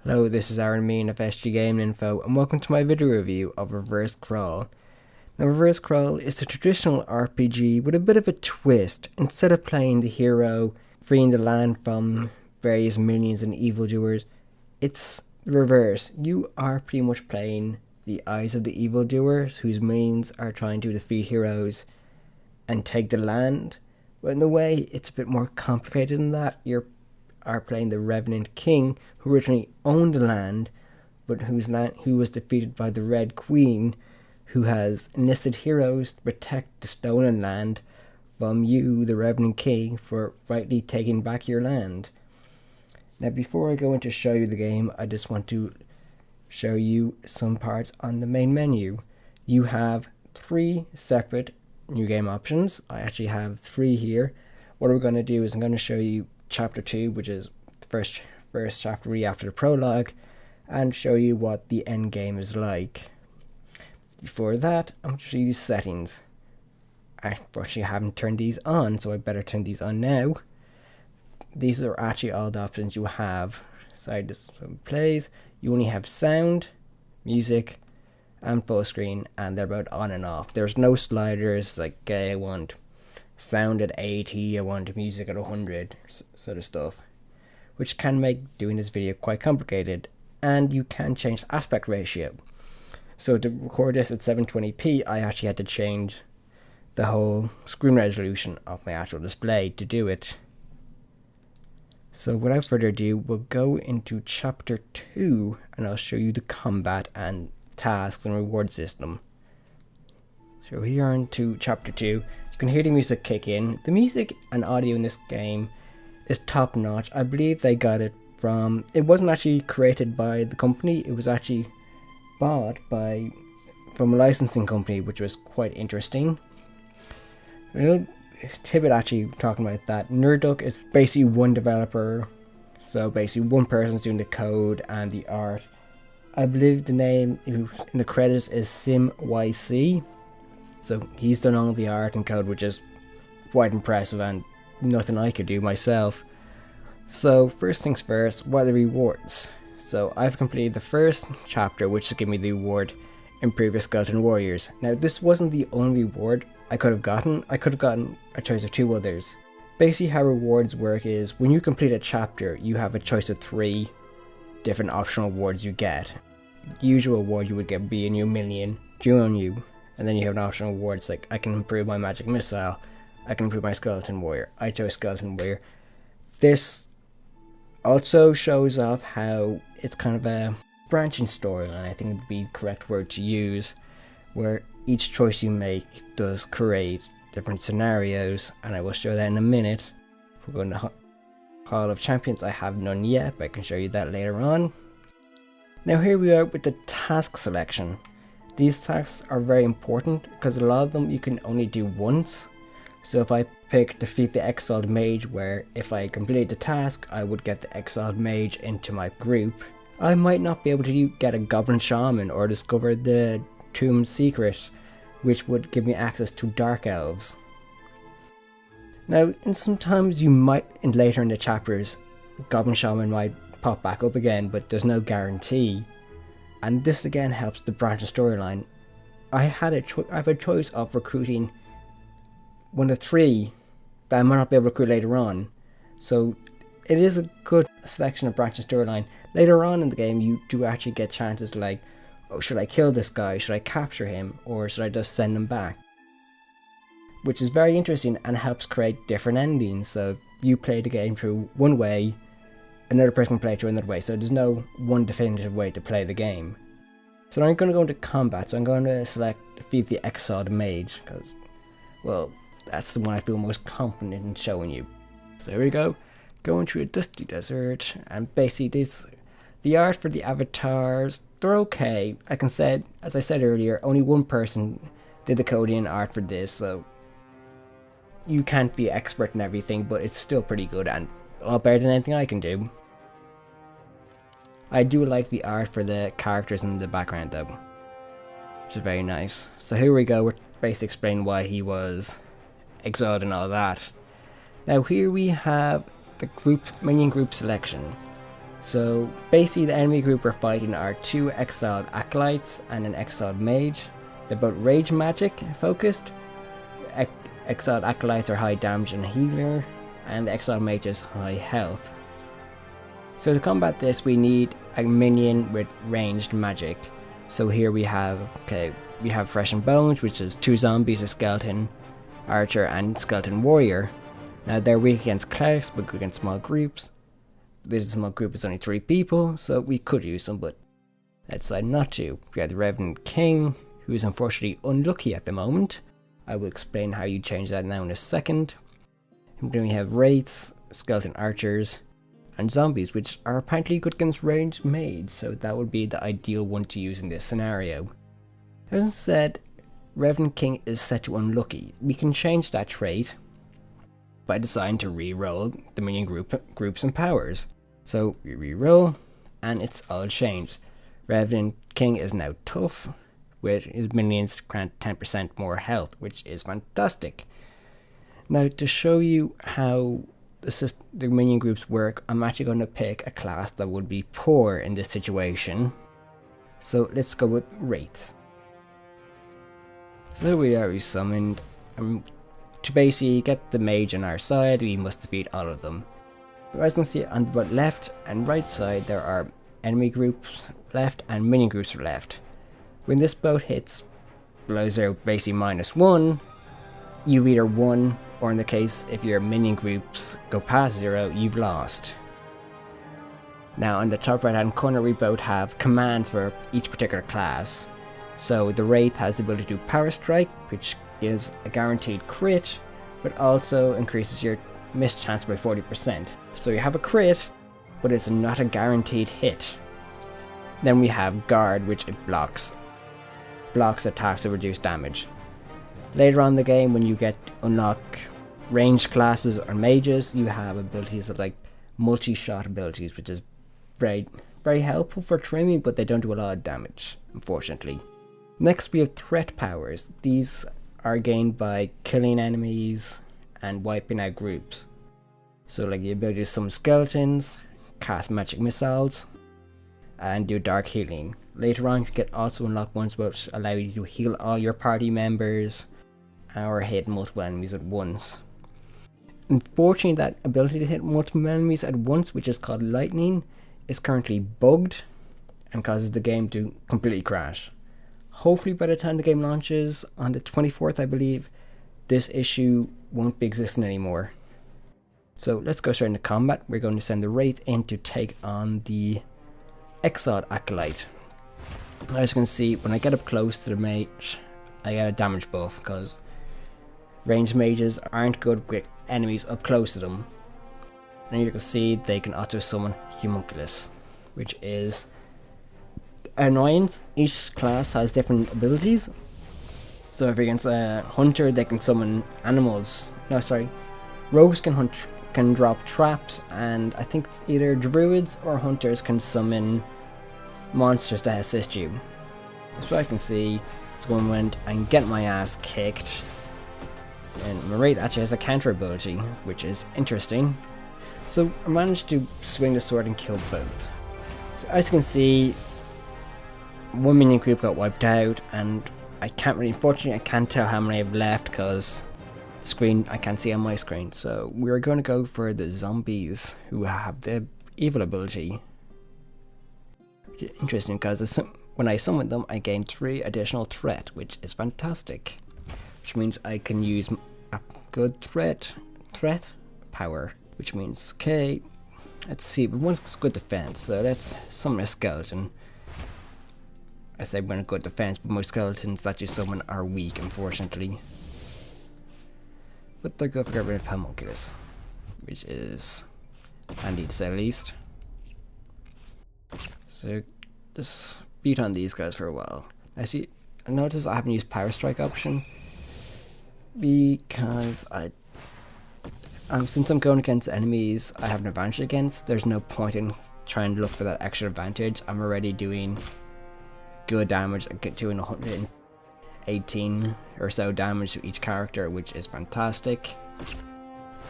Hello, this is Aaron Mean of SG Gaming Info, and welcome to my video review of Reverse Crawl. Now, Reverse Crawl is a traditional RPG with a bit of a twist. Instead of playing the hero, freeing the land from various minions and evildoers, it's the reverse. You are pretty much playing the eyes of the evildoers, whose minions are trying to defeat heroes and take the land. But in a way, it's a bit more complicated than that. You are playing the Revenant King, who originally owned the land, but who was defeated by the Red Queen, who has enlisted heroes to protect the stolen land from you, the Revenant King, for rightly taking back your land. Now, before I go into show you the game, I just want to show you some parts on the main menu. You have 3 separate new game options. I actually have 3 here. What we're going to do is I'm going to show you Chapter 2, which is the first chapter after the prologue, and show you what the end game is like. Before that, I'm going to show you settings. Unfortunately, I haven't turned these on, so I better turn these on now. These are actually all the options you have. So plays, you only have sound, music, and full screen, and they're both on and off. There's no sliders like I want sound at 80, I want music at 100, sort of stuff, which can make doing this video quite complicated. And you can change the aspect ratio. So to record this at 720p, I actually had to change the whole screen resolution of my actual display to do it. So without further ado, we'll go into Chapter 2, and I'll show you the combat and tasks and reward system. So here on to Chapter 2. You can hear the music kick in. The music and audio in this game is top notch. I believe they got it from... It wasn't actually created by the company. It was actually bought from a licensing company, which was quite interesting. Tidbit actually talking about that. Nerdook is basically one developer. So basically one person's doing the code and the art. I believe the name in the credits is SimYC. So he's done all the art and code, which is quite impressive and nothing I could do myself. So first things first, what are the rewards? So I've completed the first chapter, which is giving me the reward Improve Your Skeleton Warriors. Now this wasn't the only reward I could have gotten. I could have gotten a choice of 2 others. Basically how rewards work is when you complete a chapter, you have a choice of 3 different optional rewards you get. The usual reward you would get would be a new minion due on you. And then you have an optional rewards like I can improve my magic missile, I can improve my skeleton warrior. I chose skeleton warrior. This also shows off how it's kind of a branching storyline, I think would be the correct word to use, where each choice you make does create different scenarios, and I will show that in a minute. If we're going to Hall of Champions, I have none yet, but I can show you that later on. Now here we are with the task selection. These tasks are very important because a lot of them you can only do once. So if I pick Defeat the Exiled Mage, where if I completed the task I would get the Exiled Mage into my group, I might not be able to get a Goblin Shaman or discover the Tomb Secret, which would give me access to Dark Elves. Now, and sometimes you might, later in the chapters, Goblin Shaman might pop back up again, but there's no guarantee. And this again helps the branch of storyline. I have a choice of recruiting one of 3 that I might not be able to recruit later on. So it is a good selection of branch of storyline. Later on in the game, you do actually get chances like, oh, should I kill this guy? Should I capture him? Or should I just send him back? Which is very interesting and helps create different endings. So if you play the game through one way, another person can play through another way, so there's no one definitive way to play the game. So I'm going to go into combat, so I'm going to select Defeat the Exiled Mage, because, well, that's the one I feel most confident in showing you. So here we go, going through a dusty desert, and basically the art for the avatars, they're okay. As I said earlier, only one person did the coding and art for this, so you can't be expert in everything, but it's still pretty good and a lot better than anything I can do. I do like the art for the characters in the background though, which is very nice. So here we go, we're basically explaining why he was exiled and all that. Now here we have the minion group selection. So basically the enemy group we're fighting are 2 exiled acolytes and an exiled mage. They're both rage magic focused. Exiled acolytes are high damage and healer, and the exiled mage is high health. So to combat this we need a minion with ranged magic. So here we have Flesh and Bones, which is 2 zombies, a skeleton archer and skeleton warrior. Now they're weak against clerics but good against small groups. This small group is only 3 people, so we could use them, but I decided not to. We have the Revenant King, who is unfortunately unlucky at the moment. I will explain how you change that now in a second. And then we have Wraiths, skeleton archers, and zombies, which are apparently good against ranged mages, so that would be the ideal one to use in this scenario. As I said, Revenant King is set to unlucky. We can change that trait by deciding to re-roll the minion groups and powers. So we re-roll, and it's all changed. Revenant King is now tough, with his minions grant 10% more health, which is fantastic. Now to show you how the minion groups work, I'm actually going to pick a class that would be poor in this situation. So let's go with Wraiths. So we are resummoned. To basically get the mage on our side, we must defeat all of them. But as you can see on the left and right side, there are enemy groups left and minion groups left. When this boat hits below 0, basically -1, you've either won, or in the case if your minion groups go past 0, you've lost. Now on the top right hand corner we both have commands for each particular class. So the Wraith has the ability to do Power Strike, which gives a guaranteed crit, but also increases your miss chance by 40%. So you have a crit, but it's not a guaranteed hit. Then we have Guard, which it blocks attacks to reduce damage. Later on in the game, when you unlock ranged classes or mages, you have abilities of like multi-shot abilities, which is very, very helpful for trimming, but they don't do a lot of damage, unfortunately. Next we have threat powers. These are gained by killing enemies and wiping out groups. So like the ability to summon skeletons, cast magic missiles, and do dark healing. Later on you can also unlock ones which allow you to heal all your party members or hit multiple enemies at once. Unfortunately, that ability to hit multiple enemies at once, which is called lightning, is currently bugged and causes the game to completely crash. Hopefully by the time the game launches on the 24th, I believe, this issue won't be existing anymore. So let's go straight into combat. We're going to send the Wraith in to take on the Exiled Acolyte. As you can see, when I get up close to the mage, I get a damage buff because ranged mages aren't good with enemies up close to them. And you can see they can auto summon Homunculus, which is annoying. Each class has different abilities. So if you're against a hunter, they can summon animals. No, sorry. Rogues can drop traps, and I think either druids or hunters can summon monsters to assist you. So I can see this one went and get my ass kicked. And my Wraith actually has a counter ability, which is interesting. So I managed to swing the sword and kill both. So as you can see, one minion group got wiped out, and unfortunately I can't tell how many I've left because the screen I can't see on my screen. So we're going to go for the zombies who have the evil ability. Interesting because when I summon them I gain 3 additional threat, which is fantastic. Which means I can use a good threat power. Which means, okay, let's see, but one's good defense, so let's summon a skeleton. I say when a good defense, but most skeletons that you summon are weak, unfortunately. But they're good for getting rid of Homunculus, which is handy to say the least. So just beat on these guys for a while. I notice I haven't used Power Strike option because since I'm going against enemies I have an advantage against, there's no point in trying to look for that extra advantage. I'm already doing good damage. I get doing 118 or so damage to each character, which is fantastic.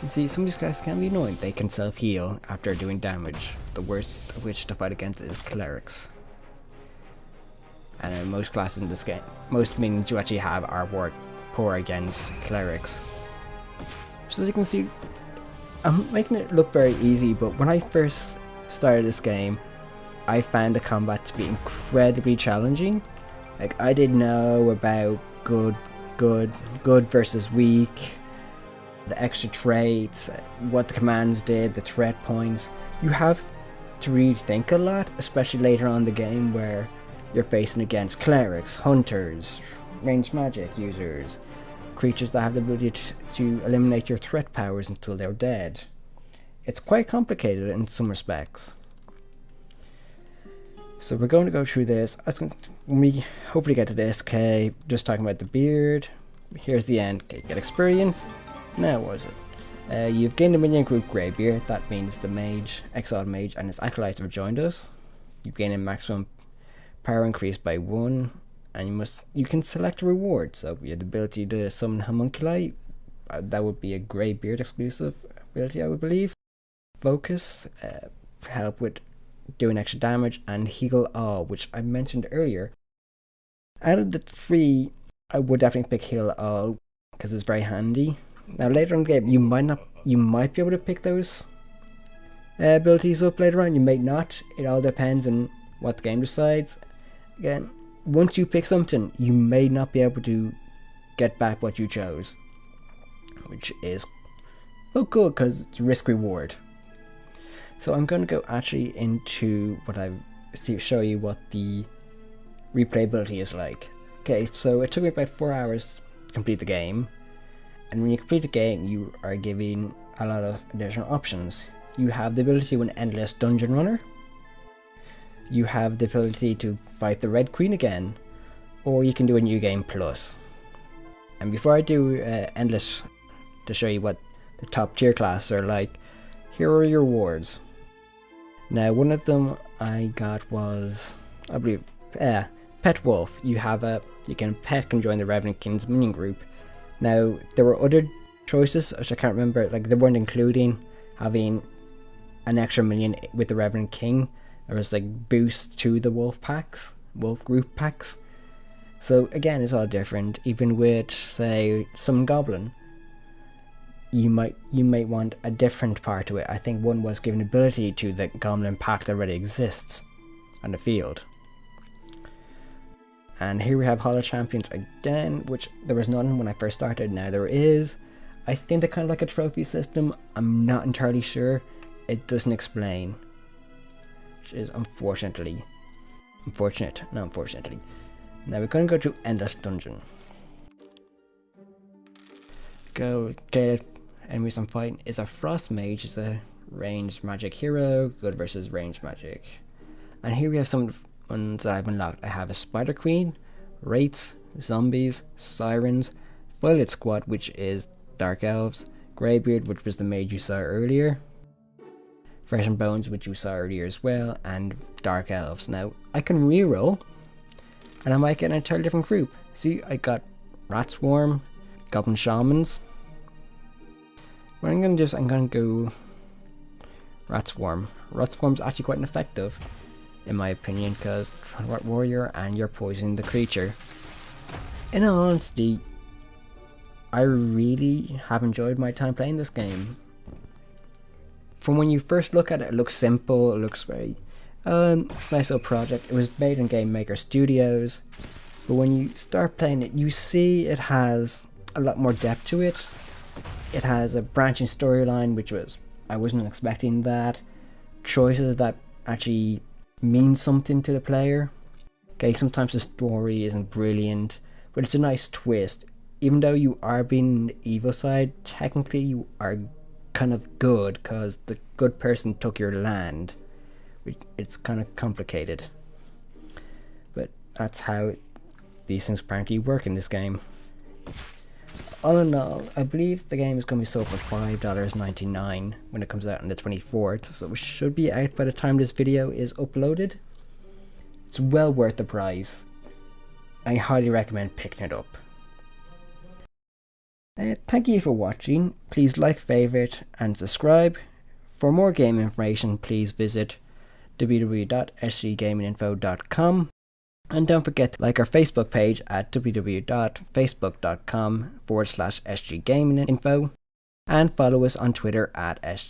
You see, some of these guys can be annoying. They can self-heal after doing damage, the worst of which to fight against is clerics. And in most classes in this game, most minions you actually have are poor against clerics. So as you can see, I'm making it look very easy, but when I first started this game, I found the combat to be incredibly challenging. Like, I didn't know about good versus weak, the extra traits, what the commands did, the threat points. You have to really think a lot, especially later on in the game where you're facing against clerics, hunters, ranged magic users, creatures that have the ability to eliminate your threat powers until they're dead. It's quite complicated in some respects. So we're going to go through this. When we hopefully get to this, okay, just talking about the beard. Here's the end. Okay, get experience. Now, what is it? You've gained a minion group Greybeard. That means the mage, exiled mage, and his acolytes have joined us. You've gained a maximum power increase by 1, and you can select a reward. So you have the ability to summon homunculi. That would be a Greybeard exclusive ability, I would believe. Focus, help with doing extra damage, and heal all, which I mentioned earlier. Out of the 3, I would definitely pick heal all because it's very handy. Now later in the game, you might be able to pick those abilities up later on. You may not. It all depends on what the game decides. Again, once you pick something, you may not be able to get back what you chose, which is good because it's risk reward. So I'm going to go actually into what show you what the replayability is like. Okay, so it took me about 4 hours to complete the game, and when you complete the game, you are given a lot of additional options. You have the ability to an endless dungeon runner. You have the ability to fight the Red Queen again, or you can do a new game plus. And before I do endless, to show you what the top tier classes are like, here are your rewards. Now, one of them I got was, I believe, Pet Wolf. You can pet and join the Revenant King's minion group. Now, there were other choices, which I can't remember, like they weren't including having an extra minion with the Revenant King. There was like boosts to the wolf group packs. So again, it's all different. Even with, say, some goblin, you might want a different part to it. I think one was given ability to the goblin pack that already exists on the field. And here we have Hollow Champions again, which there was none when I first started. Now there is. I think they're kind of like a trophy system. I'm not entirely sure. It doesn't explain, which is unfortunate. Now we're going to go to Endless Dungeon. Okay, enemies I'm fighting is a Frost Mage, is a ranged magic hero, good versus ranged magic. And here we have some ones that I've unlocked. I have a Spider Queen, Wraiths, Zombies, Sirens, Violet Squad, which is Dark Elves, Greybeard, which was the mage you saw earlier, Flesh and Bones, which you saw earlier as well, and Dark Elves. Now, I can reroll, and I might get an entirely different group. See, I got Rat Swarm, Goblin Shamans. What I'm going to do is I'm going to go Rat Swarm. Rat Swarm's actually quite effective, in my opinion, because Rat Warrior and you're poisoning the creature. In all honesty, I really have enjoyed my time playing this game. From when you first look at it, it looks simple, it looks very nice little project. It was made in Game Maker Studios, but when you start playing it, you see it has a lot more depth to it. It has a branching storyline, which I wasn't expecting that. Choices that actually mean something to the player. Okay, sometimes the story isn't brilliant, but it's a nice twist. Even though you are being the evil side, technically you are kind of good, because the good person took your land. It's kind of complicated, but that's how these things apparently work in this game. All in all, I believe the game is going to be sold for $5.99 when it comes out on the 24th, so it should be out by the time this video is uploaded. It's well worth the price. I highly recommend picking it up. Thank you for watching. Please like, favourite and subscribe. For more game information, please visit www.sggaminginfo.com. And don't forget to like our Facebook page at www.facebook.com/sggaminginfo and follow us on Twitter at sg.